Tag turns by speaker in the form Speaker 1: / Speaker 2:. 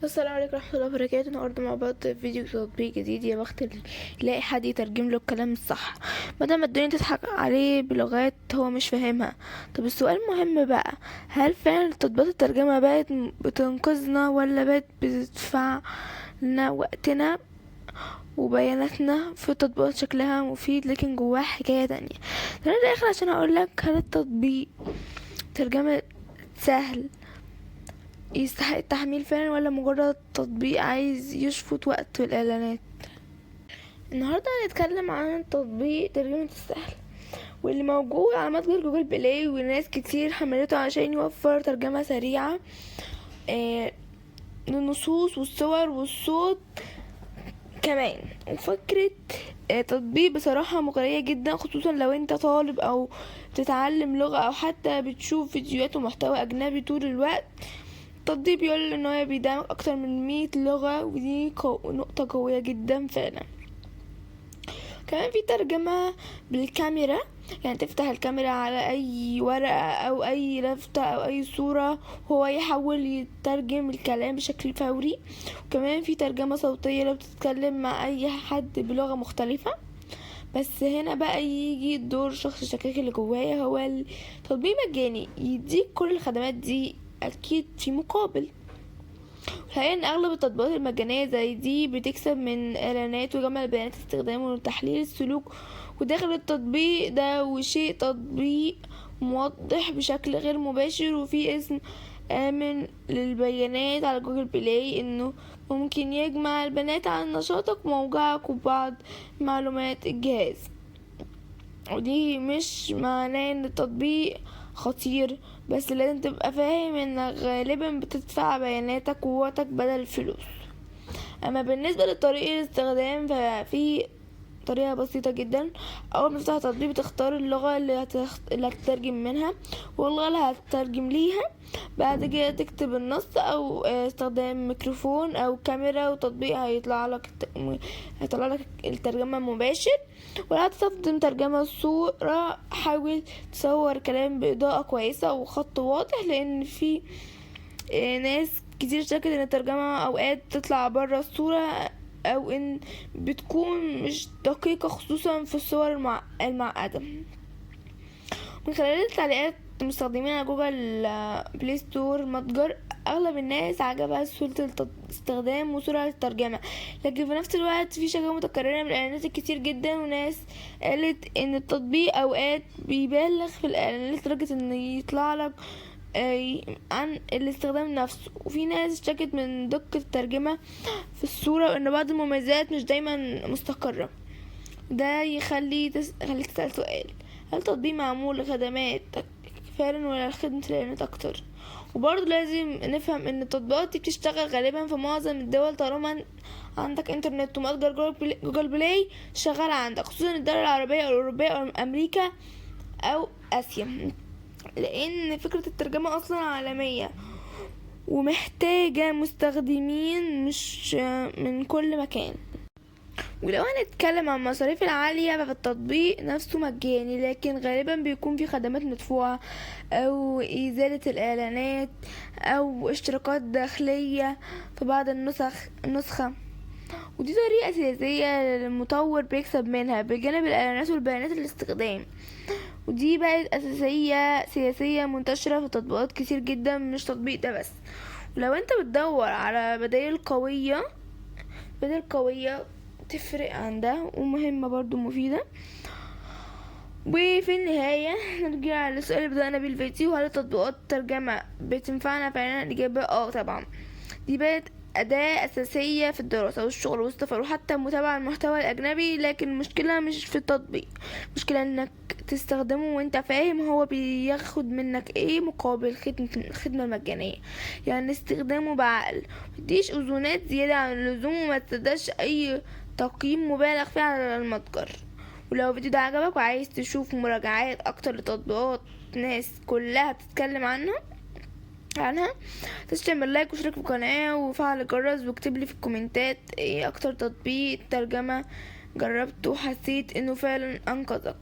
Speaker 1: السلام عليكم ورحمة الله وبركاته. النهاردة مع بعض فيديو تطبيق جديد. يا بخت اللي يلاقي حد يترجم له الكلام الصح بدل ما الدنيا تضحك عليه بلغات هو مش فاهمها. طب السؤال المهم بقى، هل فعلا تطبيقات الترجمة بقت بتنقذنا ولا بقت بتدفع لنا وقتنا وبياناتنا؟ في تطبيقات شكلها مفيد لكن جواها حكاية تانية. انا داخل عشان اقولك، هل التطبيق ترجمة سهل يستحق التحميل فعلا ولا مجرد تطبيق عايز يشفط وقت في الاعلانات؟ النهارده هنتكلم عن تطبيق ترجمة السهل واللي موجود على متجر جوجل بلاي، وناس كتير حملته عشان يوفر ترجمة سريعة للنصوص والصور والصوت كمان. وفكرة تطبيق بصراحة مغرية جدا، خصوصا لو انت طالب او بتتعلم لغة او حتى بتشوف فيديوهات ومحتوى اجنبي طول الوقت. التطبيق بيقول ان هو بيدعم اكتر من 100 لغة، ودي نقطة قوية جدا فعلا. كمان في ترجمة بالكاميرا، يعني تفتح الكاميرا على اي ورقة او اي لافتة او اي صورة وهو يحاول يترجم الكلام بشكل فوري. وكمان في ترجمة صوتية لو بتتكلم مع اي حد بلغة مختلفة. بس هنا بقى يجي دور شخص الشكاك اللي جوايا، هو التطبيق مجاني يديك كل الخدمات دي اكيد في مقابل. الحقيقة ان اغلب التطبيقات المجانية زي دي بتكسب من اعلانات وجمع بيانات استخدام وتحليل السلوك وداخل التطبيق ده، وشيء تطبيق موضح بشكل غير مباشر وفي اسم آمن للبيانات على جوجل بلاي انه ممكن يجمع البيانات عن نشاطك وموقعك وبعض معلومات الجهاز. ودي مش معناه ان التطبيق خطير، بس لازم تبقى فاهم انك غالبا بتدفع بياناتك ووقتك بدل الفلوس. اما بالنسبة لطريقة الاستخدام ففي طريقة بسيطة جدا. اول ما تفتح التطبيق بتختار اللغة اللي هتترجم منها واللغة اللي هتترجم ليها. بعد كده تكتب النص او استخدام ميكروفون او كاميرا، وتطبيق هيطلع لك الترجمة مباشر. ولا هتستخدم ترجمة صورة، حاول تصور كلام بإضاءة كويسة وخط واضح، لان في ناس كتير شكت ان الترجمة اوقات تطلع برا الصورة او ان بتكون مش دقيقة، خصوصا في الصور المعقدة. من خلال التعليقات المستخدمين على جوجل بلاي ستور متجر، اغلب الناس عجبها سهولة الاستخدام وسرعة الترجمة، لكن في نفس الوقت في شكاوى متكررة من الاعلانات الكتير جدا، وناس قالت ان التطبيق اوقات بيبالغ في الاعلانات لدرجة ان يطلع لك عن الاستخدام نفسه. وفي ناس اشتكت من دقة الترجمة في الصورة وان بعض المميزات مش دايما مستقرة. ده خليك تسأل سؤال، هل التطبيق معمول لخدمات فعلا ولا لخدمة الإعلانات أكتر؟ وبرضه لازم نفهم ان التطبيقات دي بتشتغل غالبا في معظم الدول طالما عندك انترنت ومتجر جوجل بلاي شغال عندك، خصوصا الدول العربية او الأوروبية او أمريكا او آسيا، لان فكرة الترجمة اصلا عالمية ومحتاجة مستخدمين مش من كل مكان. ولو هنتكلم عن المصاريف العالية ففي التطبيق نفسه مجاني، لكن غالبا بيكون في خدمات مدفوعة او ازالة الاعلانات او اشتراكات داخلية في بعض النسخة. ودي طريقة سياسية المطور بيكسب منها بجانب الاعلانات والبيانات الاستخدام. ودي بقت اساسية سياسية منتشرة في تطبيقات كتير جدا، مش تطبيق ده بس. ولو انت بتدور على بدائل قوية تفرق عن ده ومهمة برضو مفيدة. وفي النهاية نرجع للسؤال اللي بدأنا بيه الفيديو، هل التطبيقات الترجمة بتنفعنا فعلا؟ الإجابة طبعا. دي بقت أداة أساسية في الدراسة والشغل والسفر وحتى متابعة المحتوى الأجنبي، لكن المشكلة مش في التطبيق، المشكلة انك تستخدمه وانت فاهم هو بياخد منك ايه مقابل الخدمة المجانية. يعني استخدامه بعقل، متديش أذونات زيادة عن اللزوم، وما تصدقش أي تقييم مبالغ فيه على المتجر. ولو الفيديو ده عجبك وعايز تشوف مراجعات اكتر لتطبيقات ناس كلها بتتكلم عنها تعمل لايك واشترك في القناة وفعل الجرس، واكتب لي في الكومنتات ايه اكتر تطبيق ترجمة جربته وحسيت انه فعلا انقذك.